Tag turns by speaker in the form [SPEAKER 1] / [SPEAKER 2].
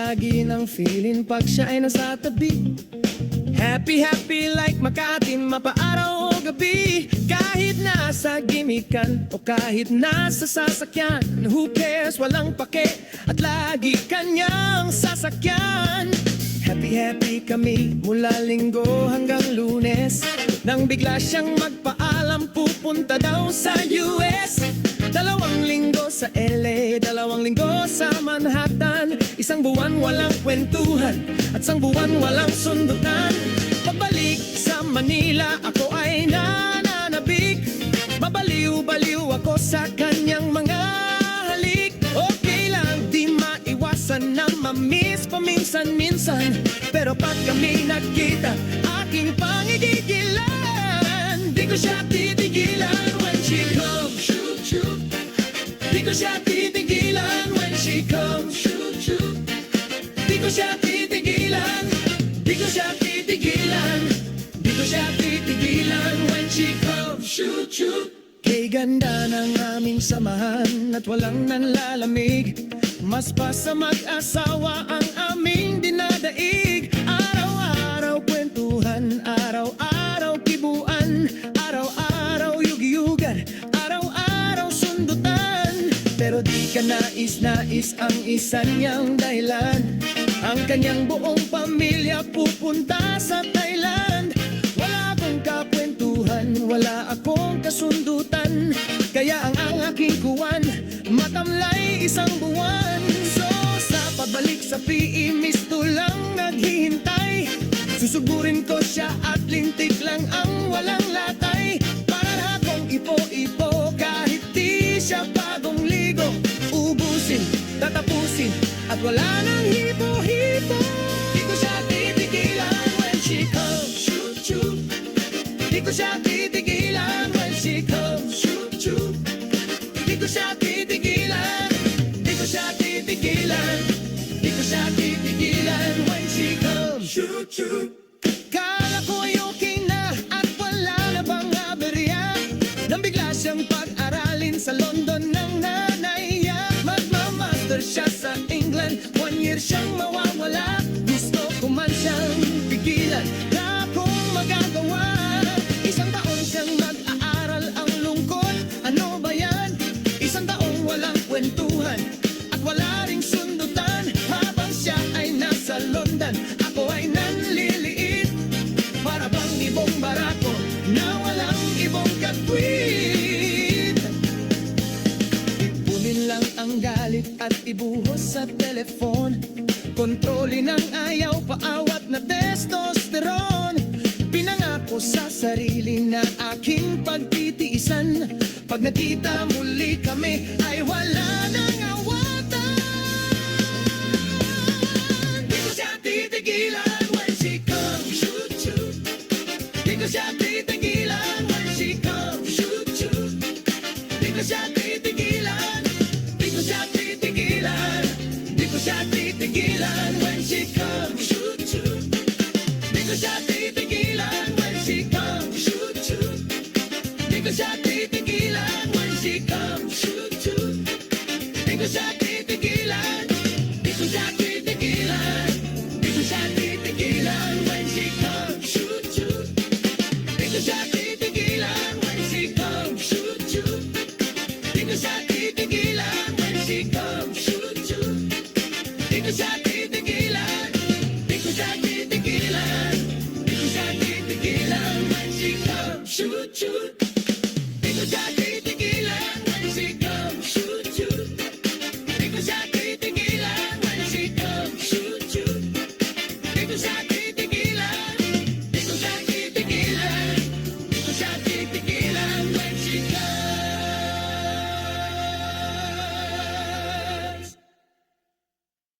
[SPEAKER 1] lagi ng feeling pag siya ay nasa tabi. Happy, happy like Makati, mapaaraw o gabi. Kahit nasa gimikan o kahit nasa sasakyan, who cares, walang pake at lagi kanyang sasakyan. Happy, happy kami mula Linggo hanggang Lunes. Nang bigla siyang magpaalam pupunta daw sa US. 2 linggo sa LA, 2 linggo sa Manhattan. 1 buwan walang kwentuhan at 1 buwan walang sundutan. Pabalik sa Manila, ako ay nananabik. Mabaliw-baliw ako sa kanyang mga halik. Okay lang, di maiwasan na mamiss paminsan-minsan. Pero pag kami nagkita, aking pangigigilan. Di ko siya titigilan when she comes, shoot, shoot. Di ko siya titigilan when she comes, shoot, shoot. Di ko siya titigilan, di ko siya titigilan, di ko siya titigilan when she comes, shoot, shoot. Kay ganda ng aming samahan at walang nanlalamig. Mas pa sa mag-asawa ang aming dinadaig. Araw-araw kwentuhan, araw-araw kibuan, araw-araw yugyugan, araw-araw sundutan. Pero di ka nais-nais ang isa niyang dahilan. Ang kanyang buong pamilya pupunta sa Thailand. Wala akong kakwentuhan, wala akong kasundutan. Kaya ang aking kuwan, matamlay 1 buwan. So sa pabalik sa PE, misto lang naghihintay. Susugurin ko siya at lintik lang ang walang latay. Para akong ipo-ipo kahit di siya bagong ligo. Ubusin, tatapusin at wala nang hipo-hipo. Di ko siya titigilan when she comes, shoot, shoot. Di ko siya titigilan when she comes, shoot, shoot. Di ko siya titigilan, di ko siya titigilan, di ko siya titigilan when she comes, shoot, shoot. Kala ko okay na at wala na bang aberya. Nang bigla siyang pag-aralin sa London ng nanay niya. Magmamaster siya sa England, 1 year siyang mawawala. Gusto ko man siyang pigilan, na akong magagawa. 1 taon siyang mag-aaral, ang lungkot, ano ba yan? 1 taong walang kwentuhan at wala ring sundutan. Habang siya ay nasa London, ako ay nanliliit. Para bang ibong barako na walang ibong katwid. Ipunin lang ang galit at ibuhos sa telefon. Kontrolin ang ayaw, paawat na testosterone. Pinangako sa sarili na aking pagtitiisan. Pag nakita muli kami ay wala nang awatan. Di ko siya titigilan when she comes, shoot, shoot. Di ko siya titigilan when she comes, shoot, shoot. Di ko siya titigilan, di ko siya titigilan, di ko siya titigilan when she comes, shoot, shoot. Di ko siya titigilan when she comes, shoot, shoot. Di ko siya titigilan when she comes, shoot, shoot. Di ko siya titigilan, di ko siya titigilan, di ko siya titigilan when she comes, shoot, shoot. Di ko siya titigilan when she comes, shoot, shoot. Di ko siya titigilan when she comes, shoot, shoot. Di ko siya titigilan, di ko siya titigilan, di ko siya titigilan when she comes, shoot, shoot. Di ko siya titigilan when she comes, shoot, shoot. Di ko siya titigilan when she comes, shoot, shoot. Di ko siya